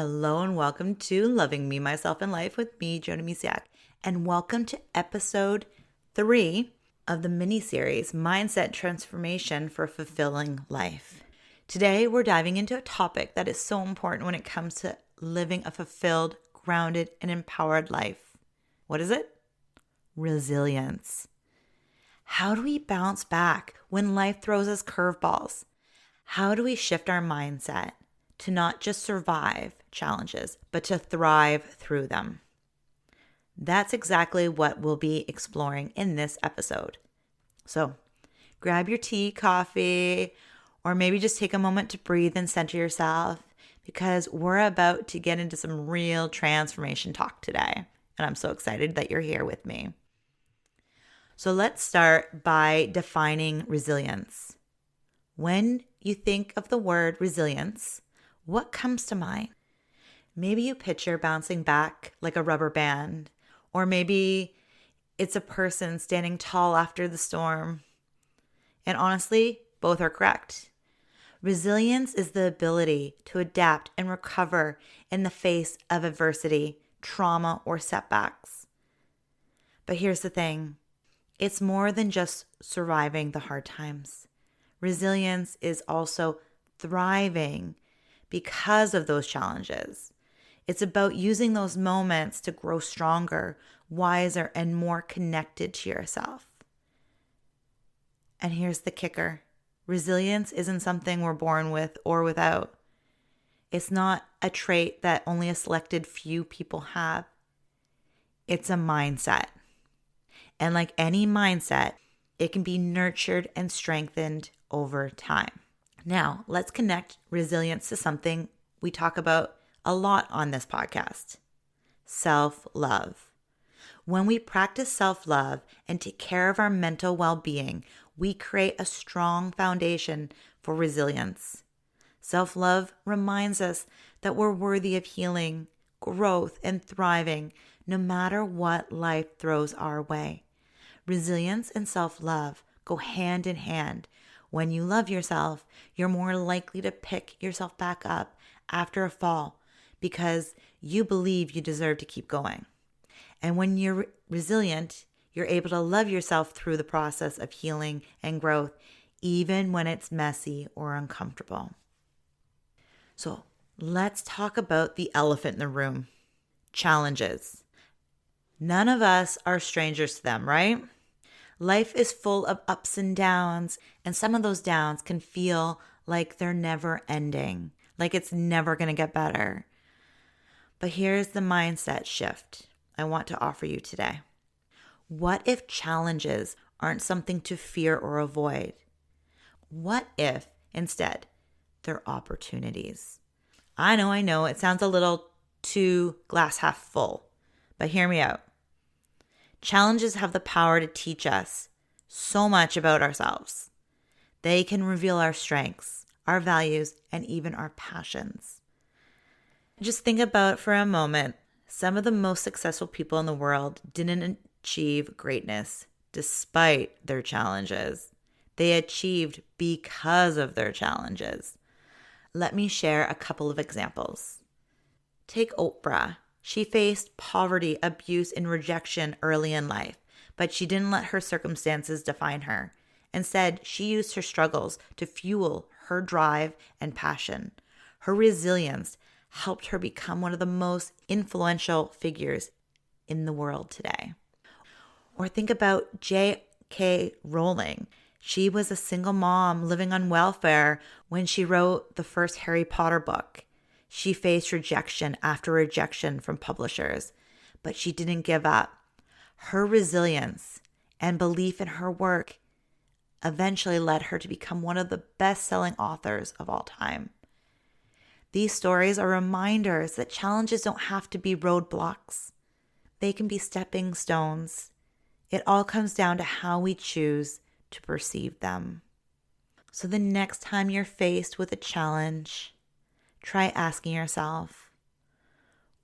Hello and welcome to Loving Me, Myself, and Life with me, Jonah Misiak. And welcome to episode 3 of the mini-series, Mindset Transformation for a Fulfilling Life. Today, we're diving into a topic that is so important when it comes to living a fulfilled, grounded, and empowered life. What is it? Resilience. How do we bounce back when life throws us curveballs? How do we shift our mindset to not just survive challenges, but to thrive through them? That's exactly what we'll be exploring in this episode. So grab your tea, coffee, or maybe just take a moment to breathe and center yourself, because we're about to get into some real transformation talk today. And I'm so excited that you're here with me. So let's start by defining resilience. When you think of the word resilience, what comes to mind? Maybe you picture bouncing back like a rubber band, or maybe it's a person standing tall after the storm. And honestly, both are correct. Resilience is the ability to adapt and recover in the face of adversity, trauma, or setbacks. But here's the thing. It's more than just surviving the hard times. Resilience is also thriving because of those challenges. It's about using those moments to grow stronger, wiser, and more connected to yourself. And here's the kicker. Resilience isn't something we're born with or without. It's not a trait that only a selected few people have. It's a mindset. And like any mindset, it can be nurtured and strengthened over time. Now, let's connect resilience to something we talk about a lot on this podcast: self-love. When we practice self-love and take care of our mental well-being, we create a strong foundation for resilience. Self-love reminds us that we're worthy of healing, growth, and thriving no matter what life throws our way. Resilience and self-love go hand in hand. When you love yourself, you're more likely to pick yourself back up after a fall because you believe you deserve to keep going. And when you're resilient, you're able to love yourself through the process of healing and growth, even when it's messy or uncomfortable. So let's talk about the elephant in the room: challenges. None of us are strangers to them, right? Life is full of ups and downs, and some of those downs can feel like they're never ending, like it's never going to get better. But here's the mindset shift I want to offer you today. What if challenges aren't something to fear or avoid? What if, instead, they're opportunities? I know, it sounds a little too glass half full, but hear me out. Challenges have the power to teach us so much about ourselves. They can reveal our strengths, our values, and even our passions. Just think about for a moment, some of the most successful people in the world didn't achieve greatness despite their challenges. They achieved because of their challenges. Let me share a couple of examples. Take Oprah. She faced poverty, abuse, and rejection early in life, but she didn't let her circumstances define her. Instead, she used her struggles to fuel her drive and passion. Her resilience helped her become one of the most influential figures in the world today. Or think about J.K. Rowling. She was a single mom living on welfare when she wrote the first Harry Potter book. She faced rejection after rejection from publishers, but she didn't give up. Her resilience and belief in her work eventually led her to become one of the best-selling authors of all time. These stories are reminders that challenges don't have to be roadblocks. They can be stepping stones. It all comes down to how we choose to perceive them. So the next time you're faced with a challenge, try asking yourself,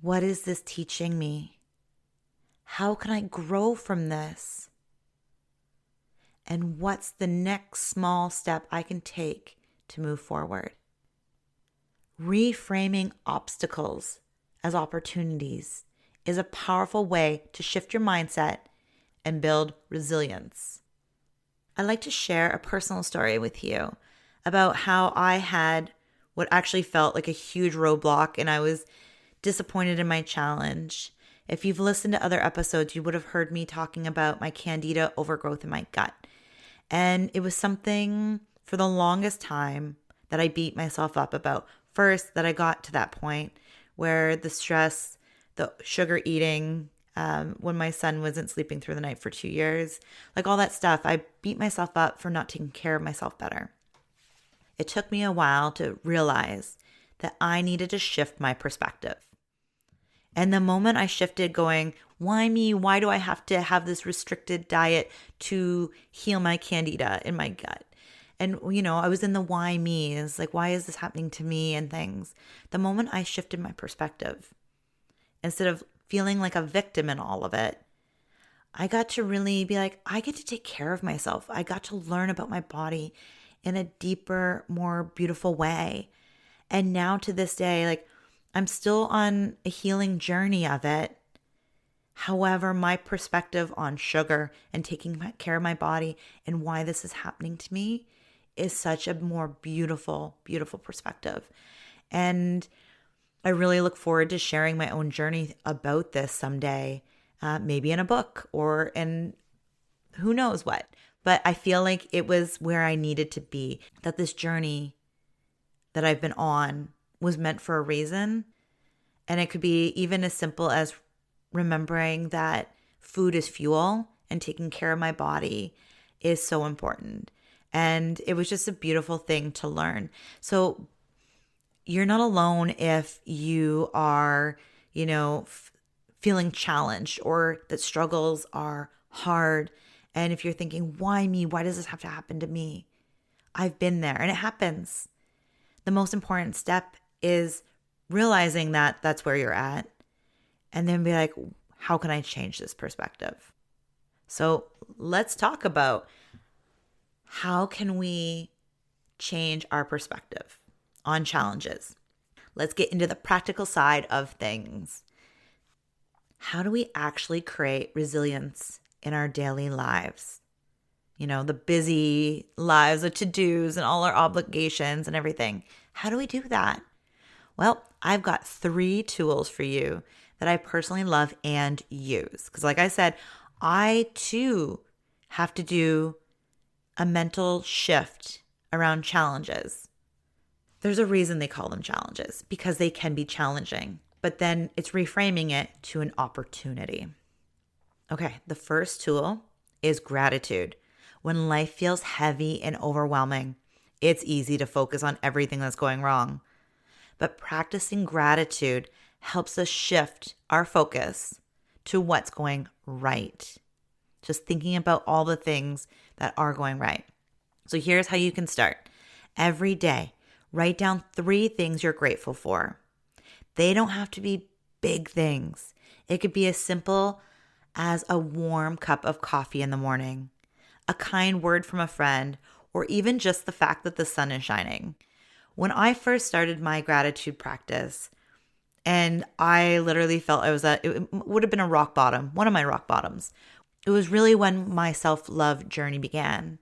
what is this teaching me? How can I grow from this? And what's the next small step I can take to move forward? Reframing obstacles as opportunities is a powerful way to shift your mindset and build resilience. I'd like to share a personal story with you about how I had what actually felt like a huge roadblock and I was disappointed in my challenge. If you've listened to other episodes, you would have heard me talking about my candida overgrowth in my gut. And it was something for the longest time that I beat myself up about. First, that I got to that point where the stress, the sugar eating, when my son wasn't sleeping through the night for 2 years, like all that stuff, I beat myself up for not taking care of myself better. It took me a while to realize that I needed to shift my perspective. And the moment I shifted going, why me? Why do I have to have this restricted diet to heal my candida in my gut? And, I was in the why me. It's like, why is this happening to me and things? The moment I shifted my perspective, instead of feeling like a victim in all of it, I got to really be like, I get to take care of myself. I got to learn about my body in a deeper, more beautiful way. And now to this day, like I'm still on a healing journey of it. However, my perspective on sugar and taking care of my body and why this is happening to me is such a more beautiful, beautiful perspective. And I really look forward to sharing my own journey about this someday, maybe in a book or in who knows what. But I feel like it was where I needed to be, that this journey that I've been on was meant for a reason. And it could be even as simple as remembering that food is fuel and taking care of my body is so important. And it was just a beautiful thing to learn. So you're not alone if you are, feeling challenged or that struggles are hard. And if you're thinking, why me? Why does this have to happen to me? I've been there and it happens. The most important step is realizing that that's where you're at and then be like, how can I change this perspective? So let's talk about how can we change our perspective on challenges. Let's get into the practical side of things. How do we actually create resilience in our daily lives? The busy lives of to-dos and all our obligations and everything. How do we do that? Well, I've got 3 tools for you that I personally love and use. Because like I said, I too have to do a mental shift around challenges. There's a reason they call them challenges, because they can be challenging, but then it's reframing it to an opportunity. Okay, the first tool is gratitude. When life feels heavy and overwhelming, it's easy to focus on everything that's going wrong. But practicing gratitude helps us shift our focus to what's going right. Just thinking about all the things that are going right. So here's how you can start. Every day, write down 3 things you're grateful for. They don't have to be big things. It could be as simple as a warm cup of coffee in the morning, a kind word from a friend, or even just the fact that the sun is shining. When I first started my gratitude practice, and I literally felt it would have been a rock bottom, one of my rock bottoms. It was really when my self-love journey began.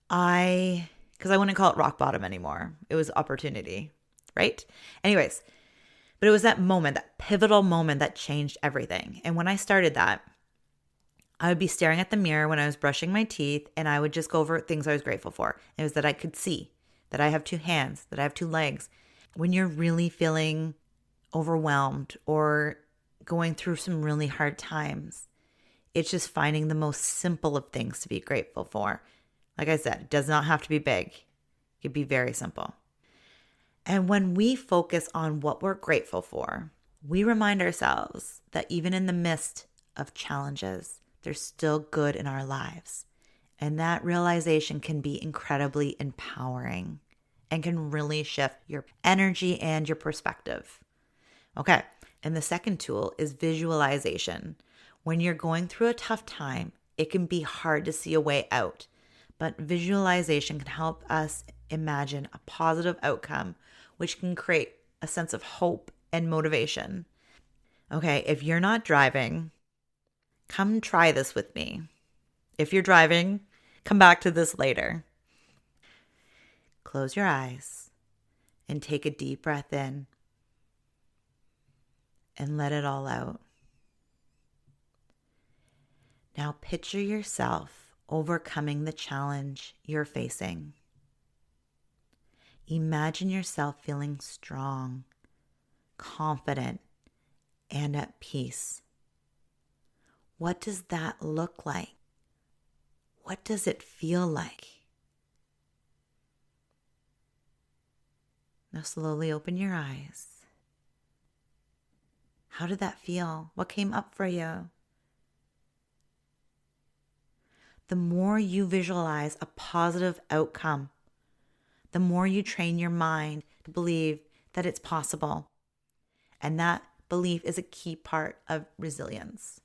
Because I wouldn't call it rock bottom anymore. It was opportunity, right? Anyways, but it was that moment, that pivotal moment that changed everything. And when I started that, I would be staring at the mirror when I was brushing my teeth and I would just go over things I was grateful for. It was that I could see, that I have 2 hands, that I have 2 legs. When you're really feeling overwhelmed or going through some really hard times, it's just finding the most simple of things to be grateful for. Like I said, it does not have to be big. It could be very simple. And when we focus on what we're grateful for, we remind ourselves that even in the midst of challenges, there's still good in our lives. And that realization can be incredibly empowering and can really shift your energy and your perspective. Okay, and the second tool is visualization. When you're going through a tough time, it can be hard to see a way out, but visualization can help us imagine a positive outcome which can create a sense of hope and motivation. Okay, if you're not driving, come try this with me. If you're driving, come back to this later. Close your eyes and take a deep breath in and let it all out. Now picture yourself overcoming the challenge you're facing. Imagine yourself feeling strong, confident, and at peace. What does that look like? What does it feel like? Now slowly open your eyes. How did that feel? What came up for you? The more you visualize a positive outcome, the more you train your mind to believe that it's possible. And that belief is a key part of resilience.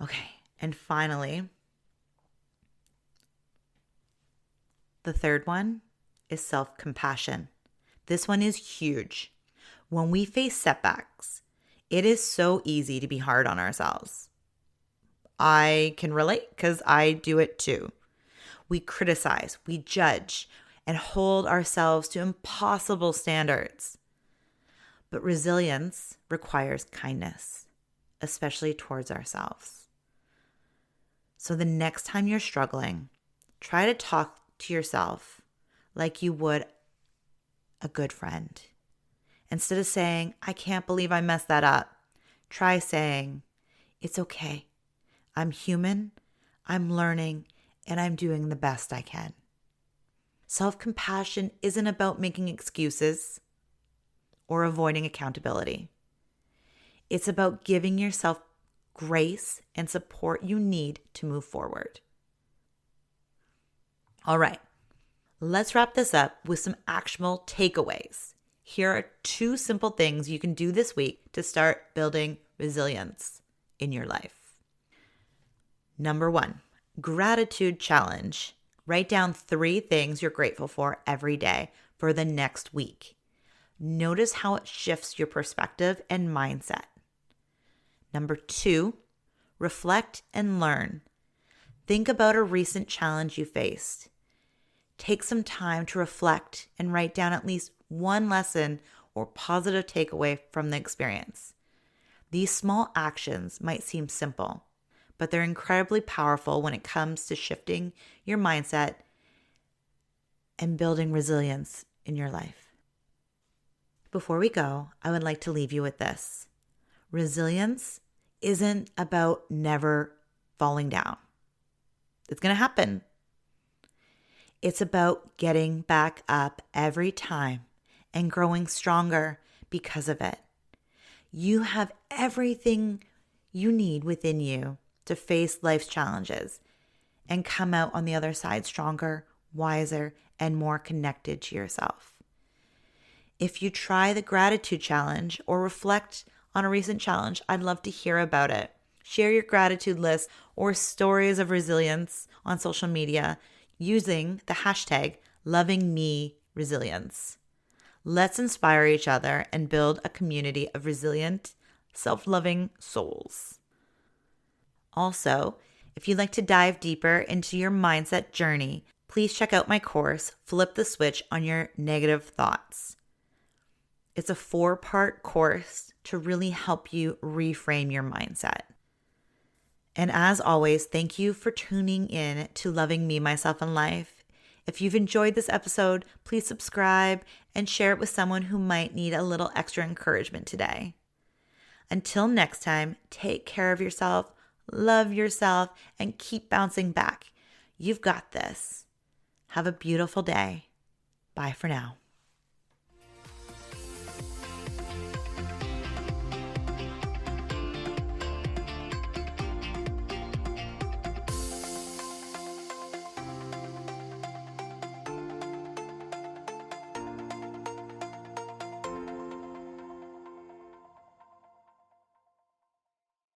Okay, and finally, the third one is self-compassion. This one is huge. When we face setbacks, it is so easy to be hard on ourselves. I can relate because I do it too. We criticize, we judge, and hold ourselves to impossible standards. But resilience requires kindness, especially towards ourselves. So the next time you're struggling, try to talk to yourself like you would a good friend. Instead of saying, I can't believe I messed that up, try saying, it's okay. I'm human, I'm learning, and I'm doing the best I can. Self-compassion isn't about making excuses or avoiding accountability. It's about giving yourself grace and support you need to move forward. All right, let's wrap this up with some actionable takeaways. Here are 2 simple things you can do this week to start building resilience in your life. Number 1, gratitude challenge. Write down 3 things you're grateful for every day for the next week. Notice how it shifts your perspective and mindset. Number 2, reflect and learn. Think about a recent challenge you faced. Take some time to reflect and write down at least one lesson or positive takeaway from the experience. These small actions might seem simple, but they're incredibly powerful when it comes to shifting your mindset and building resilience in your life. Before we go, I would like to leave you with this. Resilience isn't about never falling down. It's going to happen. It's about getting back up every time and growing stronger because of it. You have everything you need within you to face life's challenges and come out on the other side stronger, wiser, and more connected to yourself. If you try the gratitude challenge or reflect on a recent challenge, I'd love to hear about it. Share your gratitude list or stories of resilience on social media using the hashtag #LovingMeResilience. Let's inspire each other and build a community of resilient, self-loving souls. Also, if you'd like to dive deeper into your mindset journey, please check out my course, Flip the Switch on Your Negative Thoughts. It's a 4-part course to really help you reframe your mindset. And as always, thank you for tuning in to Loving Me, Myself, and Life. If you've enjoyed this episode, please subscribe and share it with someone who might need a little extra encouragement today. Until next time, take care of yourself, love yourself, and keep bouncing back. You've got this. Have a beautiful day. Bye for now.